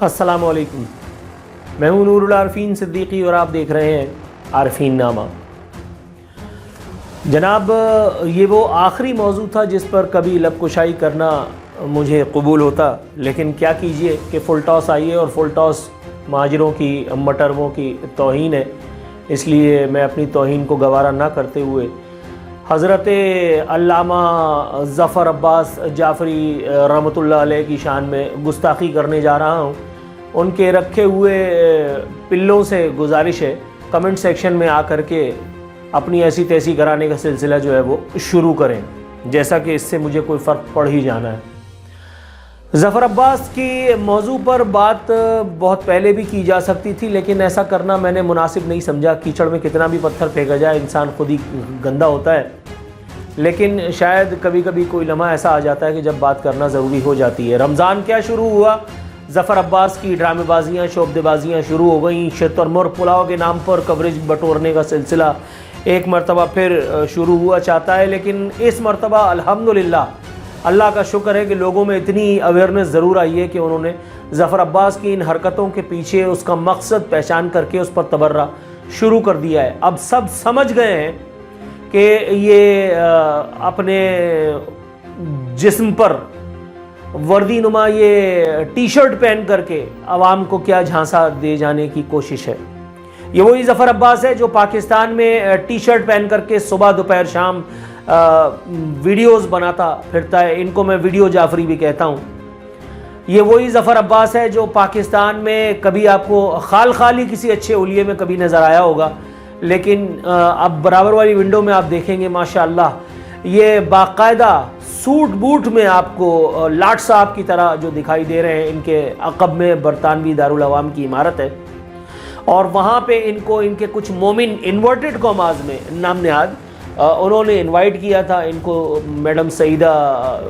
السلام علیکم، میں ہوں نور العارفین صدیقی اور آپ دیکھ رہے ہیں عارفین نامہ۔ جناب، یہ وہ آخری موضوع تھا جس پر کبھی لب کشائی کرنا مجھے قبول ہوتا، لیکن کیا کیجئے کہ فل ٹاس آئی ہے اور فل ٹاس مہاجروں کی مٹروں کی توہین ہے، اس لیے میں اپنی توہین کو گوارا نہ کرتے ہوئے حضرت علامہ ظفر عباس جعفری رحمۃ اللہ علیہ کی شان میں گستاخی کرنے جا رہا ہوں۔ ان کے رکھے ہوئے پلوں سے گزارش ہے کمنٹ سیکشن میں آ کر کے اپنی ایسی تیسی کرانے کا سلسلہ جو ہے وہ شروع کریں، جیسا کہ اس سے مجھے کوئی فرق پڑ ہی جانا ہے۔ ظفر عباس کی موضوع پر بات بہت پہلے بھی کی جا سکتی تھی، لیکن ایسا کرنا میں نے مناسب نہیں سمجھا۔ کیچڑ میں کتنا بھی پتھر پھینکا جائے انسان خود ہی گندا ہوتا ہے، لیکن شاید کبھی کبھی کوئی لمحہ ایسا آ جاتا ہے کہ جب بات کرنا ضروری ہو جاتی ہے۔ رمضان کیا شروع ہوا، ظفر عباس کی ڈرامے بازیاں شعبدے بازیاں شروع ہو گئیں۔ شتر مرغ پلاؤ کے نام پر کوریج بٹورنے کا سلسلہ ایک مرتبہ پھر شروع ہوا چاہتا ہے، لیکن اس مرتبہ الحمدللہ اللہ کا شکر ہے کہ لوگوں میں اتنی اویئرنیس ضرور آئی ہے کہ انہوں نے ظفر عباس کی ان حرکتوں کے پیچھے اس کا مقصد پہچان کر کے اس پر تبرہ شروع کر دیا ہے۔ اب سب سمجھ گئے ہیں کہ یہ اپنے جسم پر وردی نما یہ ٹی شرٹ پہن کر کے عوام کو کیا جھانسا دے جانے کی کوشش ہے۔ یہ وہی ظفر عباس ہے جو پاکستان میں ٹی شرٹ پہن کر کے صبح دوپہر شام ویڈیوز بناتا پھرتا ہے، ان کو میں ویڈیو جعفری بھی کہتا ہوں۔ یہ وہی ظفر عباس ہے جو پاکستان میں کبھی آپ کو خال ہی کسی اچھے اولیے میں کبھی نظر آیا ہوگا، لیکن اب برابر والی ونڈو میں آپ دیکھیں گے ماشاءاللہ یہ باقاعدہ سوٹ بوٹ میں آپ کو لاٹ صاحب کی طرح جو دکھائی دے رہے ہیں۔ ان کے عقب میں برطانوی دارالعوام کی عمارت ہے اور وہاں پہ ان کو ان کے کچھ مومن انورٹڈ کاماز میں نام نہاد انہوں نے انوائٹ کیا تھا۔ ان کو میڈم سعیدہ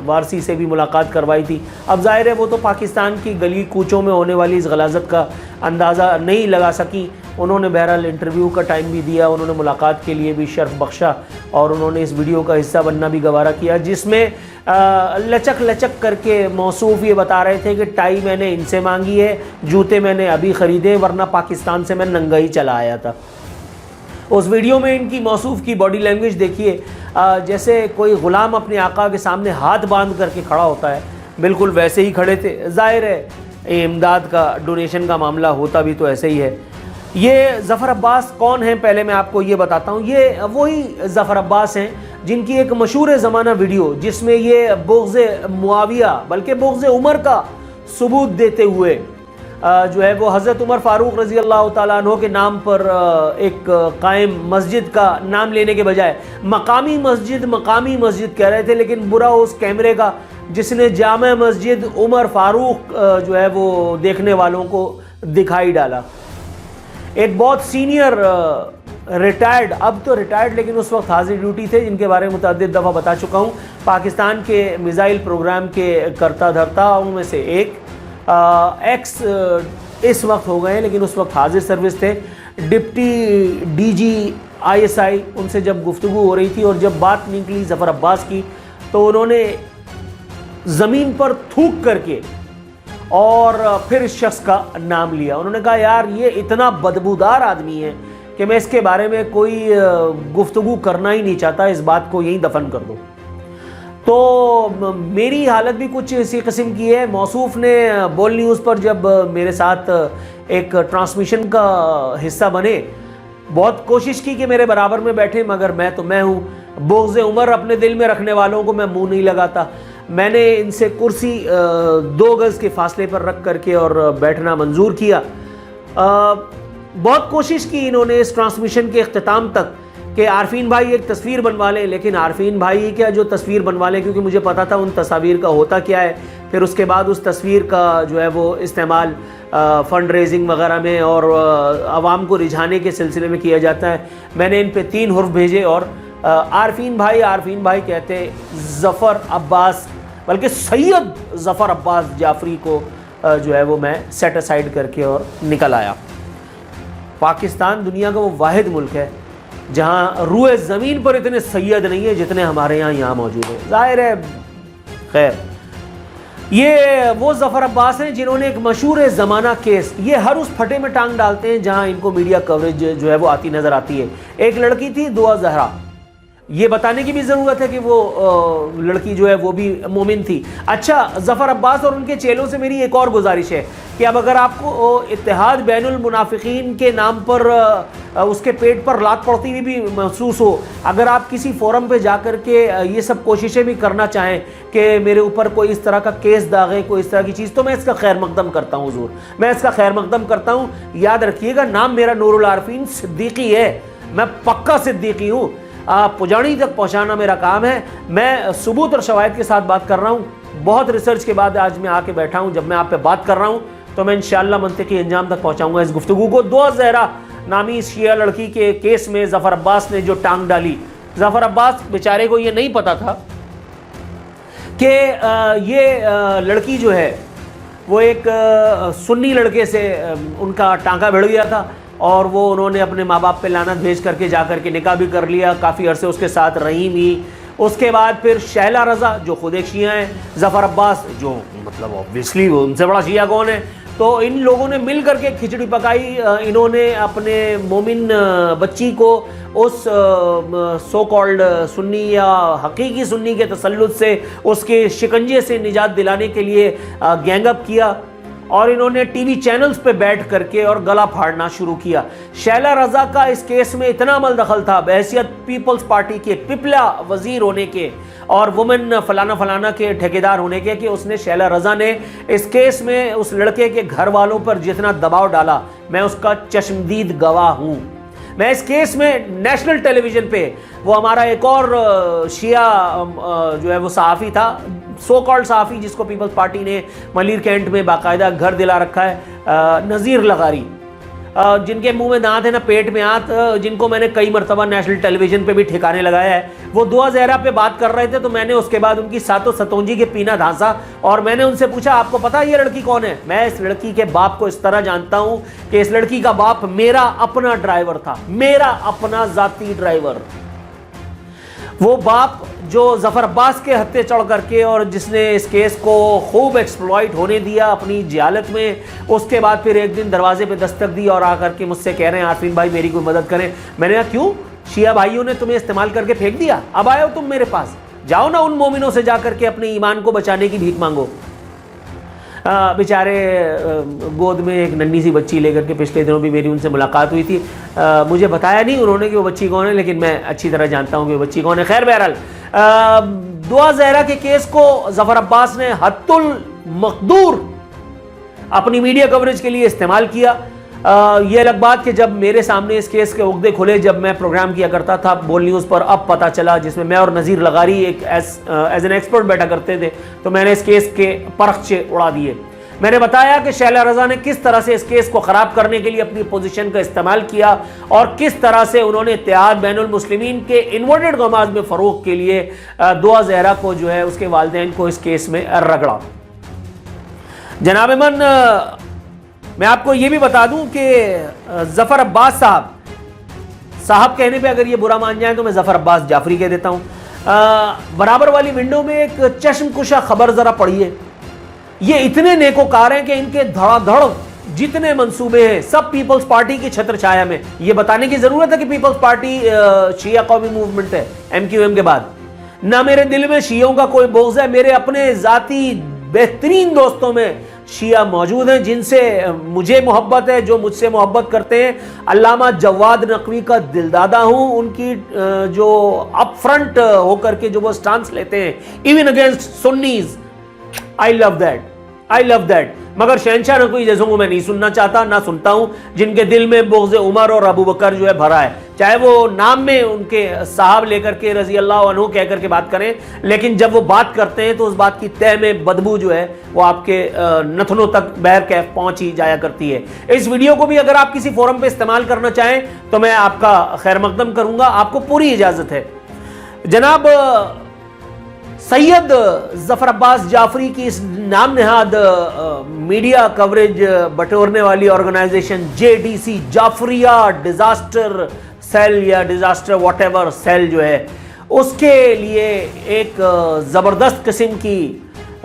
وارسی سے بھی ملاقات کروائی تھی۔ اب ظاہر ہے وہ تو پاکستان کی گلی کوچوں میں ہونے والی اس غلاظت کا اندازہ نہیں لگا سکی۔ انہوں نے بہرحال انٹرویو کا ٹائم بھی دیا، انہوں نے ملاقات کے لیے بھی شرف بخشا اور انہوں نے اس ویڈیو کا حصہ بننا بھی گوارا کیا، جس میں لچک لچک کر کے موصوف یہ بتا رہے تھے کہ ٹائی میں نے ان سے مانگی ہے، جوتے میں نے ابھی خریدے، ورنہ پاکستان سے میں ننگا ہی چلا آیا تھا۔ اس ویڈیو میں ان کی موصوف کی باڈی لینگویج دیکھیے، جیسے کوئی غلام اپنے آقا کے سامنے ہاتھ باندھ کر کے کھڑا ہوتا ہے، بالکل ویسے ہی کھڑے تھے۔ ظاہر ہے امداد کا ڈونیشن کا معاملہ ہوتا بھی تو ایسے ہی ہے۔ یہ ظفر عباس کون ہیں پہلے میں آپ کو یہ بتاتا ہوں۔ یہ وہی ظفر عباس ہیں جن کی ایک مشہور زمانہ ویڈیو جس میں یہ بغض معاویہ بلکہ بغض عمر کا ثبوت دیتے ہوئے جو ہے وہ حضرت عمر فاروق رضی اللہ تعالیٰ عنہ کے نام پر ایک قائم مسجد کا نام لینے کے بجائے مقامی مسجد کہہ رہے تھے، لیکن برا اس کیمرے کا جس نے جامع مسجد عمر فاروق جو ہے وہ دیکھنے والوں کو دکھائی ڈالا۔ ایک بہت سینئر ریٹائرڈ، اب تو ریٹائرڈ لیکن اس وقت حاضر ڈیوٹی تھے، جن کے بارے میں متعدد دفعہ بتا چکا ہوں، پاکستان کے میزائل پروگرام کے کرتا دھرتا ان میں سے ایک ایکس اس وقت ہو گئے ہیں لیکن اس وقت حاضر سروس تھے، ڈپٹی ڈی جی ISI۔ ان سے جب گفتگو ہو رہی تھی اور جب بات نکلی ظفر عباس کی تو انہوں نے زمین پر تھوک کر کے اور پھر اس شخص کا نام لیا۔ انہوں نے کہا یار یہ اتنا بدبودار آدمی ہے کہ میں اس کے بارے میں کوئی گفتگو کرنا ہی نہیں چاہتا، اس بات کو یہیں دفن کر دو۔ تو میری حالت بھی کچھ اسی قسم کی ہے۔ موصوف نے بول نیوز پر جب میرے ساتھ ایک ٹرانسمیشن کا حصہ بنے، بہت کوشش کی کہ میرے برابر میں بیٹھے، مگر میں ہوں، بغض عمر اپنے دل میں رکھنے والوں کو میں منہ نہیں لگاتا۔ میں نے ان سے کرسی 2 گز کے فاصلے پر رکھ کر کے اور بیٹھنا منظور کیا۔ بہت کوشش کی انہوں نے اس ٹرانسمیشن کے اختتام تک کہ عارفین بھائی ایک تصویر بنوا لیں، لیکن عارفین بھائی کیا جو تصویر بنوا لیں، کیونکہ مجھے پتا تھا ان تصاویر کا ہوتا کیا ہے۔ پھر اس کے بعد اس تصویر کا جو ہے وہ استعمال فنڈ ریزنگ وغیرہ میں اور عوام کو رجھانے کے سلسلے میں کیا جاتا ہے۔ میں نے ان پہ 3 حرف بھیجے اور عارفین بھائی کہتے ظفر عباس، بلکہ سید ظفر عباس جعفری کو جو ہے وہ میں سیٹ اسائڈ کر کے اور نکل آیا۔ پاکستان دنیا کا وہ واحد ملک ہے جہاں روئے زمین پر اتنے سید نہیں ہیں جتنے ہمارے یہاں موجود ہیں۔ ظاہر ہے خیر یہ وہ ظفر عباس ہیں جنہوں نے ایک مشہور زمانہ کیس، یہ ہر اس پھٹے میں ٹانگ ڈالتے ہیں جہاں ان کو میڈیا کوریج جو ہے وہ آتی نظر آتی ہے۔ ایک لڑکی تھی دعا زہرا، یہ بتانے کی بھی ضرورت ہے کہ وہ لڑکی جو ہے وہ بھی مومن تھی۔ اچھا، ظفر عباس اور ان کے چیلوں سے میری ایک اور گزارش ہے کہ اب اگر آپ کو اتحاد بین المنافقین کے نام پر اس کے پیٹ پر لات پڑتی ہوئی بھی محسوس ہو، اگر آپ کسی فورم پہ جا کر کے یہ سب کوششیں بھی کرنا چاہیں کہ میرے اوپر کوئی اس طرح کا کیس داغے، کوئی اس طرح کی چیز، تو میں اس کا خیر مقدم کرتا ہوں حضور، میں اس کا خیر مقدم کرتا ہوں۔ یاد رکھیے گا، نام میرا نور العارفین صدیقی ہے، میں پکا صدیقی ہوں، پجانی تک پہنچانا میرا کام ہے۔ میں ثبوت اور شواہد کے ساتھ بات کر رہا ہوں، بہت ریسرچ کے بعد آج میں آ کے بیٹھا ہوں۔ جب میں آپ پہ بات کر رہا ہوں تو میں انشاءاللہ منطقی انجام تک پہنچاؤں گا اس گفتگو کو۔ دعا زہرا نامی شیعہ لڑکی کے کیس میں ظفر عباس نے جو ٹانگ ڈالی، ظفر عباس بیچارے کو یہ نہیں پتا تھا کہ یہ لڑکی جو ہے وہ ایک سنی لڑکے سے ان کا ٹانکا بھڑ گیا تھا، اور وہ انہوں نے اپنے ماں باپ پہ لعنت بھیج کر کے جا کر کے نکاح بھی کر لیا، کافی عرصے اس کے ساتھ رہی بھی۔ اس کے بعد پھر شہلا رضا جو خود ایک شیعہ ہیں، ظفر عباس جو مطلب اوبویسلی وہ ان سے بڑا شیعہ کون ہے، تو ان لوگوں نے مل کر کے کھچڑی پکائی۔ انہوں نے اپنے مومن بچی کو اس سو کالڈ سنی یا حقیقی سنی کے تسلط سے، اس کے شکنجے سے نجات دلانے کے لیے گینگ اپ کیا، اور انہوں نے ٹی وی چینلز پہ بیٹھ کر کے اور گلا پھاڑنا شروع کیا۔ شہلا رضا کا اس کیس میں اتنا عمل دخل تھا بحیثیت پیپلز پارٹی کے پپلا وزیر ہونے کے اور وومن فلانا فلانا کے ٹھیکیدار ہونے کے، کہ اس نے شہلا رضا نے اس کیس میں اس لڑکے کے گھر والوں پر جتنا دباؤ ڈالا، میں اس کا چشمدید گواہ ہوں۔ میں اس کیس میں نیشنل ٹیلی ویژن پہ، وہ ہمارا ایک اور شیعہ جو ہے وہ صحافی تھا، سو کالڈ صحافی، جس کو پیپلز پارٹی نے ملیر کینٹ میں باقاعدہ گھر دلا رکھا ہے، نذیر لغاری، جن کے منہ میں دانت ہے نہ پیٹ میں آنت، جن کو میں نے کئی مرتبہ نیشنل ٹیلی ویژن پہ بھی ٹھکانے لگایا ہے، وہ دعا زہرا پہ بات کر رہے تھے تو میں نے اس کے بعد ان کی ساتوں ستونجی کے پینا دھانسا، اور میں نے ان سے پوچھا آپ کو پتا یہ لڑکی کون ہے؟ میں اس لڑکی کے باپ کو اس طرح جانتا ہوں کہ اس لڑکی کا باپ میرا اپنا ڈرائیور تھا، میرا اپنا ذاتی ڈرائیور، وہ باپ جو ظفر عباس کے ہتھے چڑھ کر کے، اور جس نے اس کیس کو خوب ایکسپلائٹ ہونے دیا اپنی جہالت میں۔ اس کے بعد پھر ایک دن دروازے پہ دستک دی اور آ کر کے مجھ سے کہہ رہے ہیں عارفین بھائی میری کوئی مدد کریں۔ میں نے کہا کیوں؟ شیعہ بھائیوں نے تمہیں استعمال کر کے پھینک دیا، اب آئے ہو تم میرے پاس، جاؤ نا ان مومنوں سے جا کر کے اپنے ایمان کو بچانے کی بھیک مانگو۔ بیچارے گود میں ایک ننھی سی بچی لے کر کے پچھلے دنوں بھی میری ان سے ملاقات ہوئی تھی، مجھے بتایا نہیں انہوں نے کہ وہ بچی کون ہے، لیکن میں اچھی طرح جانتا ہوں کہ وہ بچی کون ہے۔ خیر بہرحال دعا زہرا کے کیس کو ظفر عباس نے حد المقدور اپنی میڈیا کوریج کے لیے استعمال کیا۔ یہ الگ بات کہ جب میرے سامنے اس کیس کے عقدے کھلے، جب میں پروگرام کیا کرتا تھا بول نیوز پر، اب پتہ چلا، جس میں میں اور نذیر لغاری ایک ایز این ایکسپرٹ بیٹھا کرتے تھے، تو میں نے اس کیس کے پرخچے اڑا دیے۔ میں نے بتایا کہ شہلا رضا نے کس طرح سے اس کیس کو خراب کرنے کے لیے اپنی پوزیشن کا استعمال کیا، اور کس طرح سے انہوں نے اتحاد بین المسلمین کے انورٹڈ کاماز میں فروغ کے لیے دعا زہرا کو جو ہے اس کے والدین کو اس کیس میں رگڑا۔ جناب من، میں آپ کو یہ بھی بتا دوں کہ ظفر عباس صاحب کہنے پہ اگر یہ برا مان جائیں تو میں ظفر عباس جعفری کہہ دیتا ہوں۔ برابر والی ونڈو میں ایک چشم کشا خبر ذرا پڑھیے۔ یہ اتنے نیکوکار ہیں کہ ان کے دھڑا دھڑ جتنے منصوبے ہیں سب پیپلز پارٹی کی چھتر چھایا میں۔ یہ بتانے کی ضرورت ہے کہ پیپلز پارٹی شیعہ قومی موومنٹ ہے MQM کے بعد۔ نہ میرے دل میں شیعوں کا کوئی بغض ہے، میرے اپنے ذاتی بہترین دوستوں میں شیعہ موجود ہیں جن سے مجھے محبت ہے، جو مجھ سے محبت کرتے ہیں۔ علامہ جواد نقوی کا دلدادہ ہوں، ان کی جو اپ فرنٹ ہو کر کے جو وہ سٹانس لیتے ہیں even against سنیز، I love that۔ مگر شہنشاہ نقوی جیسوں کو میں نہیں سننا چاہتا، نہ سنتا ہوں، جن کے دل میں بغض عمر اور ابو بکر جو ہے بھرا ہے، چاہے وہ نام میں ان کے صاحب لے کر کے رضی اللہ عنہ کہہ کر کے بات کریں، لیکن جب وہ بات کرتے ہیں تو اس بات کی تہ میں بدبو جو ہے وہ آپ کے نتنوں تک بہرکیف پہنچ ہی جایا کرتی ہے۔ اس ویڈیو کو بھی اگر آپ کسی فورم پہ استعمال کرنا چاہیں تو میں آپ کا خیر مقدم کروں گا، آپ کو پوری اجازت ہے۔ جناب سید ظفر عباس جعفری کی اس نام نہاد میڈیا کوریج بٹورنے والی organization JDC Jafaria disaster cell یا ڈیزاسٹر واٹ ایور سیل جو ہے، اس کے لیے ایک زبردست قسم کی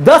10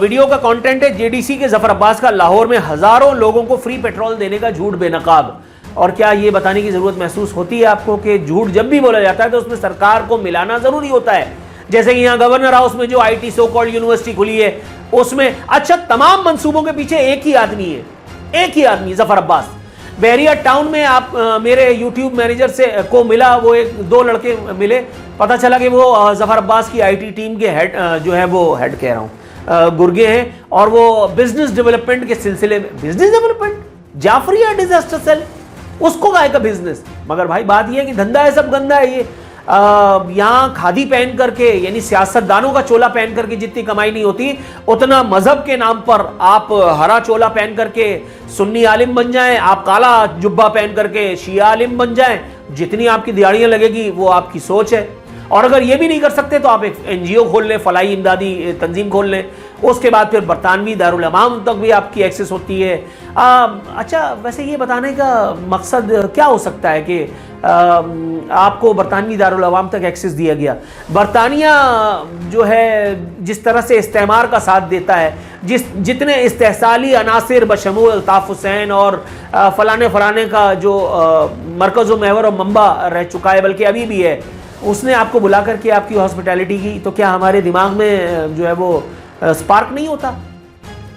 ویڈیو کا کانٹینٹ ہے JDC کے ظفر عباس کا لاہور میں ہزاروں لوگوں کو فری پیٹرول دینے کا جھوٹ بے نقاب. اور کیا یہ بتانے کی ضرورت محسوس ہوتی ہے آپ کو کہ جھوٹ جب بھی بولا جاتا ہے تو اس میں سرکار کو ملانا ضروری ہوتا ہے؟ جیسے کہ یہاں گورنر ہاؤس میں جو IT سو کالڈ یونیورسٹی کھلی ہے اس میں اچھا تمام منصوبوں کے پیچھے ایک ہی آدمی ظفر عباس. بحریہ ٹاؤن میں آپ میرے یوٹیوب مینیجر سے کو ملا, وہ دو لڑکے ملے, پتہ چلا کہ وہ ظفر عباس کی IT ٹیم کے ہیڈ جو ہے وہ ہیڈ کہہ رہا ہوں گرگے ہیں, اور وہ بزنس ڈیولپمنٹ کے سلسلے میں business development Jafaria disaster cell اس کو کہے کا بزنس. مگر بھائی بات یہ ہے کہ دھندا ہے سب گندا ہے. یہ یہاں کھادی پہن کر کے یعنی سیاست دانوں کا چولا پہن کر کے جتنی کمائی نہیں ہوتی اتنا مذہب کے نام پر آپ ہرا چولا پہن کر کے سنی عالم بن جائیں, آپ کالا جبہ پہن کر کے شیعہ عالم بن جائیں, جتنی آپ کی دیہڑیاں لگے گی وہ آپ کی سوچ ہے. اور اگر یہ بھی نہیں کر سکتے تو آپ ایک NGO کھول لیں, فلاحی امدادی تنظیم کھول لیں, اس کے بعد پھر برطانوی دارالعلوم تک بھی آپ کی ایکسس ہوتی ہے. اچھا ویسے یہ بتانے کا مقصد کیا ہو سکتا ہے کہ آپ کو برطانوی دارالعلوم تک ایکسس دیا گیا؟ برطانیہ جو ہے جس طرح سے استعمار کا ساتھ دیتا ہے, جتنے استحصالی عناصر بشمول الطاف حسین اور فلانے کا جو مرکز و محور و منبع رہ چکا ہے, بلکہ ابھی بھی ہے, اس نے آپ کو بلا کر کے آپ کی ہاسپٹیلٹی کی, تو کیا ہمارے دماغ میں جو ہے وہ سپارک نہیں ہوتا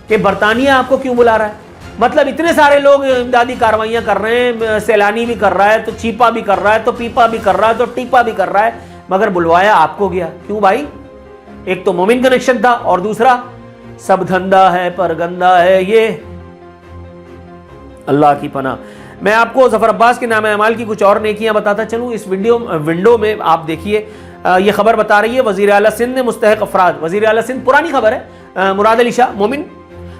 کہ برطانیہ آپ کو کیوں بلا رہا ہے؟ مطلب اتنے سارے لوگ امدادی کارروائیاں کر رہے ہیں, سیلانی بھی کر رہا ہے, تو چیپا بھی کر رہا ہے, تو پیپا بھی کر رہا ہے, تو ٹیپا بھی کر رہا ہے, مگر بلوایا آپ کو گیا کیوں بھائی؟ ایک تو مومن کنیکشن تھا, اور دوسرا سب دھندا ہے پر گندا ہے یہ. اللہ کی پناہ. میں آپ کو ظفر عباس کے نام اعمال کی کچھ اور نیکیاں بتاتا چلوں. اس ونڈو میں آپ دیکھیے, یہ خبر بتا رہی ہے وزیر اعلیٰ سندھ نے مستحق افراد, وزیر اعلیٰ سندھ پرانی خبر ہے, مراد علی شاہ مومن,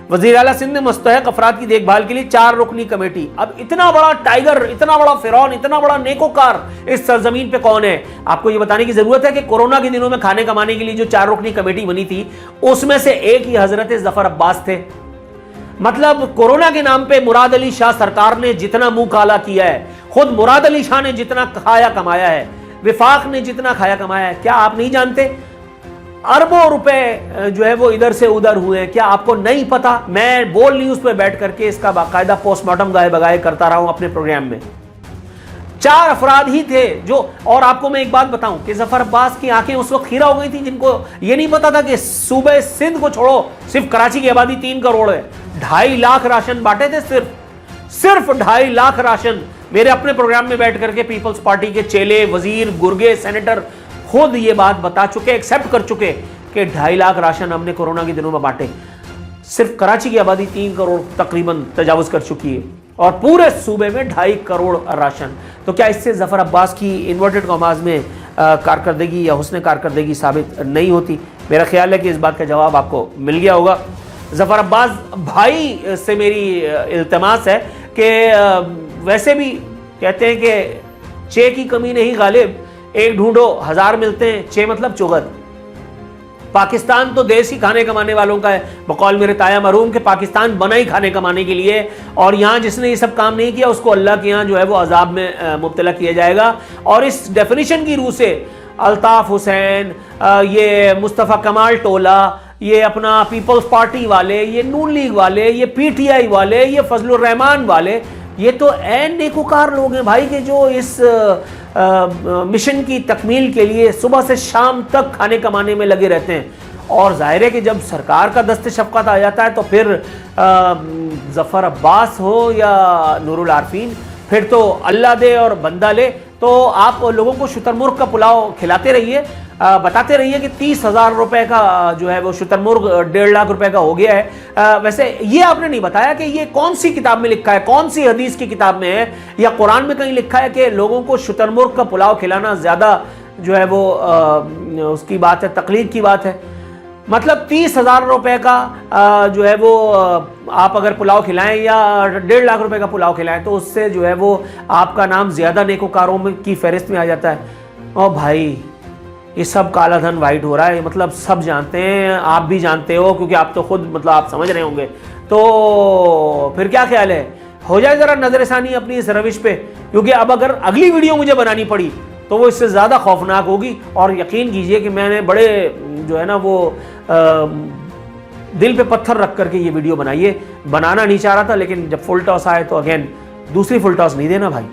وزیر اعلیٰ سندھ نے مستحق افراد کی دیکھ بھال کے لیے 4 رکنی کمیٹی. اب اتنا بڑا ٹائیگر, اتنا بڑا فرعون, اتنا بڑا نیکوکار اس سرزمین پہ کون ہے؟ آپ کو یہ بتانے کی ضرورت ہے کہ کورونا کے دنوں میں کھانے کمانے کے لیے جو 4 رکنی کمیٹی بنی تھی اس میں سے ایک ہی حضرت ظفر عباس تھے. مطلب کورونا کے نام پہ مراد علی شاہ سرکار نے جتنا منہ کالا کیا ہے, خود مراد علی شاہ نے جتنا کھایا کمایا ہے, وفاق نے جتنا کھایا کمایا ہے, کیا آپ نہیں جانتے؟ اربوں روپے جو ہے وہ ادھر سے ادھر ہوئے, کیا آپ کو نہیں پتا؟ میں بول نیوز پہ بیٹھ کر کے اس کا باقاعدہ پوسٹ مارٹم گائے بگائے کرتا رہا ہوں اپنے پروگرام میں. 4 افراد ہی تھے جو, اور آپ کو میں ایک بات بتاؤں کہ ظفر عباس کی آنکھیں اس وقت خیرہ ہو گئی تھی جن کو یہ نہیں پتا تھا کہ صوبہ سندھ کو چھوڑو صرف کراچی کی آبادی 3 کروڑ ہے, 2.5 لاکھ راشن بانٹے تھے, صرف 2.5 لاکھ راشن. میرے اپنے پروگرام میں بیٹھ کر کے پیپلز پارٹی کے چیلے, وزیر, گرگے, سینیٹر خود یہ بات بتا چکے, ایکسیپٹ کر چکے کہ 2.5 لاکھ راشن ہم نے کورونا کے دنوں میں بانٹے. صرف کراچی کی آبادی 3 کروڑ تقریباً تجاوز کر چکی ہے, اور پورے صوبے میں 2.5 کروڑ راشن. تو کیا اس سے ظفر عباس کی انورٹڈ کاماز میں کارکردگی یا حسن کارکردگی ثابت نہیں ہوتی؟ میرا خیال ہے کہ اس بات کا جواب آپ کو مل گیا ہوگا. ظفر عباس بھائی سے میری التماس ہے کہ ویسے بھی کہتے ہیں کہ 6 کی کمی نہیں غالب, 1 ڈھونڈو 1000 ملتے ہیں, 6 مطلب چغت. پاکستان تو دیس ہی کھانے کمانے والوں کا ہے, بقول میرے تایا مرحوم کہ پاکستان بنا ہی کھانے کمانے کے لیے, اور یہاں جس نے یہ سب کام نہیں کیا اس کو اللہ کے یہاں جو ہے وہ عذاب میں مبتلا کیا جائے گا. اور اس ڈیفینیشن کی روح سے الطاف حسین, یہ مصطفیٰ کمال ٹولہ, یہ اپنا پیپلز پارٹی والے, یہ نون لیگ والے, یہ PTI والے, یہ فضل الرحمان والے, یہ تو این نیکوکار لوگ ہیں بھائی کہ جو اس مشن کی تکمیل کے لیے صبح سے شام تک کھانے کمانے میں لگے رہتے ہیں. اور ظاہر ہے کہ جب سرکار کا دست شفقت آ جاتا ہے تو پھر ظفر عباس ہو یا نور العارفین, پھر تو اللہ دے اور بندہ لے. تو آپ لوگوں کو شتر مرغ کا پلاؤ کھلاتے رہیے, بتاتے رہیے کہ 30,000 روپے کا جو ہے وہ شتر مرغ 1.5 لاکھ روپے کا ہو گیا ہے. ویسے یہ آپ نے نہیں بتایا کہ یہ کون سی کتاب میں لکھا ہے, کون سی حدیث کی کتاب میں ہے, یا قرآن میں کہیں لکھا ہے کہ لوگوں کو شتر مرغ کا پلاؤ کھلانا زیادہ جو ہے وہ اس کی بات ہے, تقلید کی بات ہے. مطلب 30,000 روپے کا جو ہے وہ آپ اگر پلاؤ کھلائیں یا 1.5 لاکھ روپے کا پلاؤ کھلائیں تو اس سے جو ہے وہ آپ کا نام زیادہ نیکوکاروں کی فہرست میں آ جاتا ہے. اور بھائی یہ سب کالا دھن وائٹ ہو رہا ہے, مطلب سب جانتے ہیں, آپ بھی جانتے ہو کیونکہ آپ تو خود مطلب آپ سمجھ رہے ہوں گے. تو پھر کیا خیال ہے, ہو جائے ذرا نظر ثانی اپنی اس روش پہ, کیونکہ اب اگر اگلی ویڈیو مجھے بنانی پڑی تو وہ اس سے زیادہ خوفناک ہوگی. اور یقین کیجئے کہ میں نے بڑے جو ہے نا وہ دل پہ پتھر رکھ کر کے یہ ویڈیو بنائیے. بنانا نہیں چاہ رہا تھا لیکن جب فل ٹاس آئے تو اگین دوسری فل ٹاس نہیں دینا بھائی.